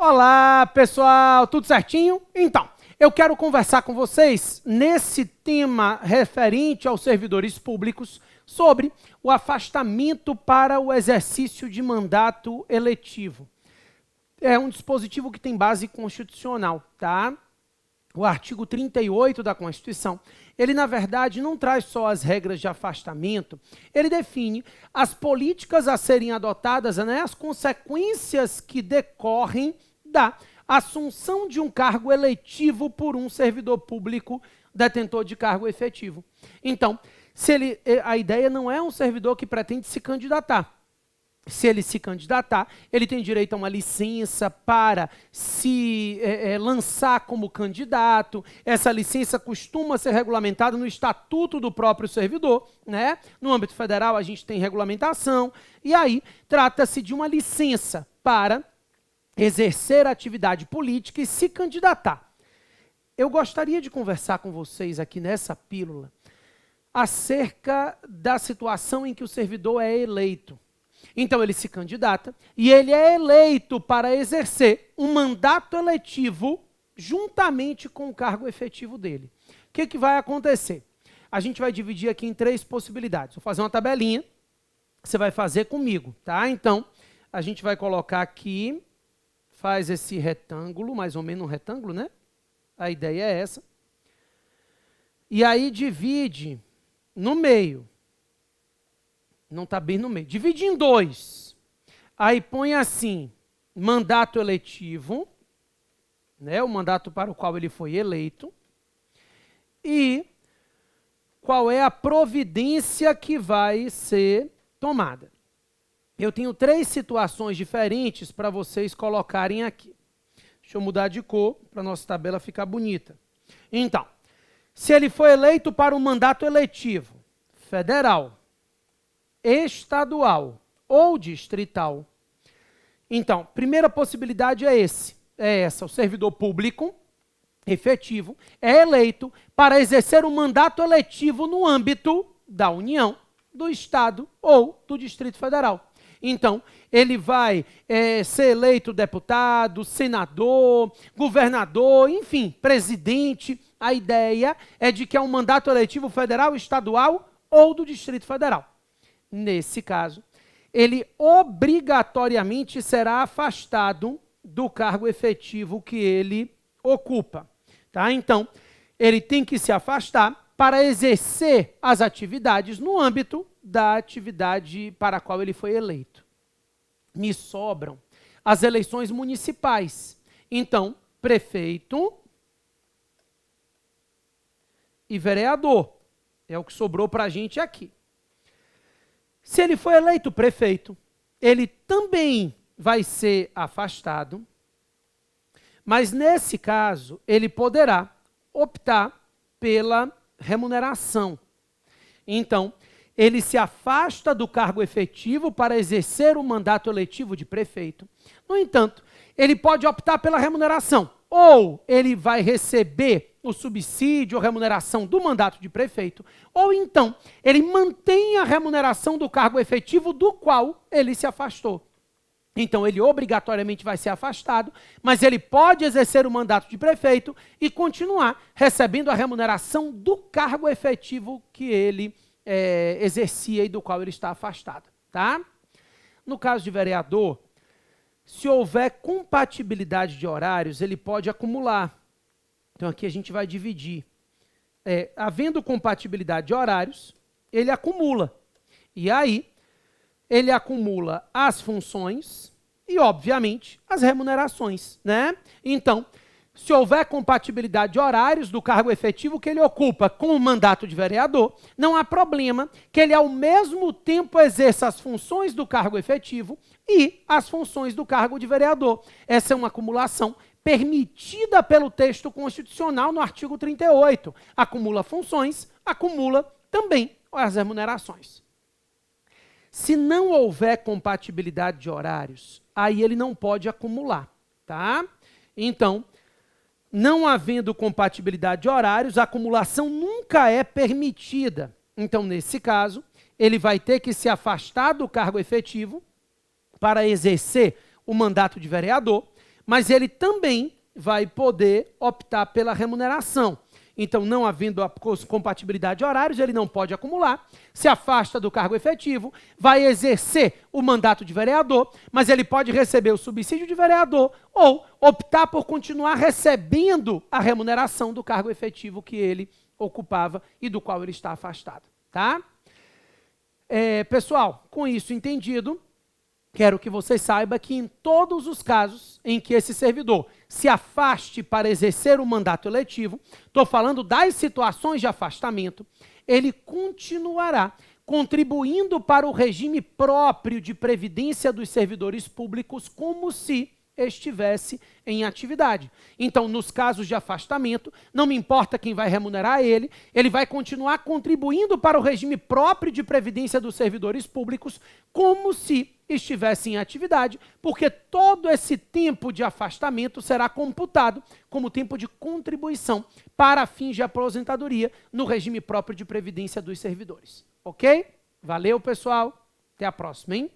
Olá, pessoal, tudo certinho? Então, eu quero conversar com vocês nesse tema referente aos servidores públicos sobre o afastamento para o exercício de mandato eletivo. É um dispositivo que tem base constitucional, tá? O artigo 38 da Constituição, ele, na verdade, não traz só as regras de afastamento, ele define as políticas a serem adotadas, né, as consequências que decorrem da assunção de um cargo eletivo por um servidor público detentor de cargo efetivo. Então, a ideia não é um servidor que pretende se candidatar. Se ele se candidatar, ele tem direito a uma licença para se lançar como candidato. Essa licença costuma ser regulamentada no estatuto do próprio servidor, né? No âmbito federal, a gente tem regulamentação. E aí, trata-se de uma licença para exercer atividade política e se candidatar. Eu gostaria de conversar com vocês aqui nessa pílula acerca da situação em que o servidor é eleito. Então, ele se candidata e ele é eleito para exercer um mandato eletivo juntamente com o cargo efetivo dele. O que vai acontecer? A gente vai dividir aqui em 3 possibilidades. Vou fazer uma tabelinha, você vai fazer comigo, tá? Então, a gente vai colocar aqui, faz esse retângulo, mais ou menos um retângulo, né? A ideia é essa. E aí divide no meio. Não está bem no meio. Divide em 2. Aí põe assim, mandato eletivo, né, o mandato para o qual ele foi eleito, e qual é a providência que vai ser tomada. Eu tenho 3 situações diferentes para vocês colocarem aqui. Deixa eu mudar de cor para a nossa tabela ficar bonita. Então, se ele foi eleito para um mandato eletivo federal, estadual ou distrital. Então, primeira possibilidade é essa, o servidor público efetivo é eleito para exercer um mandato eletivo no âmbito da União, do Estado ou do Distrito Federal. Então, ele vai ser eleito deputado, senador, governador, enfim, presidente. A ideia é de que é um mandato eletivo federal, estadual ou do Distrito Federal. Nesse caso, ele obrigatoriamente será afastado do cargo efetivo que ele ocupa. Tá? Então, ele tem que se afastar para exercer as atividades no âmbito da atividade para a qual ele foi eleito. Me sobram as eleições municipais. Então, prefeito e vereador. É o que sobrou para a gente aqui. Se ele for eleito prefeito, ele também vai ser afastado, mas nesse caso, ele poderá optar pela remuneração. Então, ele se afasta do cargo efetivo para exercer o mandato eletivo de prefeito. No entanto, ele pode optar pela remuneração, ou ele vai receber o subsídio ou remuneração do mandato de prefeito, ou então ele mantém a remuneração do cargo efetivo do qual ele se afastou. Então ele obrigatoriamente vai ser afastado, mas ele pode exercer o mandato de prefeito e continuar recebendo a remuneração do cargo efetivo que ele exercia e do qual ele está afastado. Tá? No caso de vereador, se houver compatibilidade de horários, ele pode acumular. Então, aqui a gente vai dividir. Havendo compatibilidade de horários, ele acumula. E aí, ele acumula as funções e, obviamente, as remunerações, né? Então, se houver compatibilidade de horários do cargo efetivo que ele ocupa com o mandato de vereador, não há problema que ele, ao mesmo tempo, exerça as funções do cargo efetivo e as funções do cargo de vereador. Essa é uma acumulação permitida pelo texto constitucional no artigo 38. Acumula funções, acumula também as remunerações. Se não houver compatibilidade de horários, aí ele não pode acumular, tá? Então, não havendo compatibilidade de horários, a acumulação nunca é permitida. Então, nesse caso, ele vai ter que se afastar do cargo efetivo para exercer o mandato de vereador, mas ele também vai poder optar pela remuneração. Então, não havendo a compatibilidade de horários, ele não pode acumular, se afasta do cargo efetivo, vai exercer o mandato de vereador, mas ele pode receber o subsídio de vereador ou optar por continuar recebendo a remuneração do cargo efetivo que ele ocupava e do qual ele está afastado, tá? Pessoal, com isso entendido, quero que você saiba que em todos os casos em que esse servidor se afaste para exercer o mandato eletivo, estou falando das situações de afastamento, ele continuará contribuindo para o regime próprio de previdência dos servidores públicos como se estivesse em atividade. Então, nos casos de afastamento, não me importa quem vai remunerar ele vai continuar contribuindo para o regime próprio de previdência dos servidores públicos como se estivesse em atividade, porque todo esse tempo de afastamento será computado como tempo de contribuição para fins de aposentadoria no regime próprio de previdência dos servidores. Ok? Valeu, pessoal. Até a próxima, hein?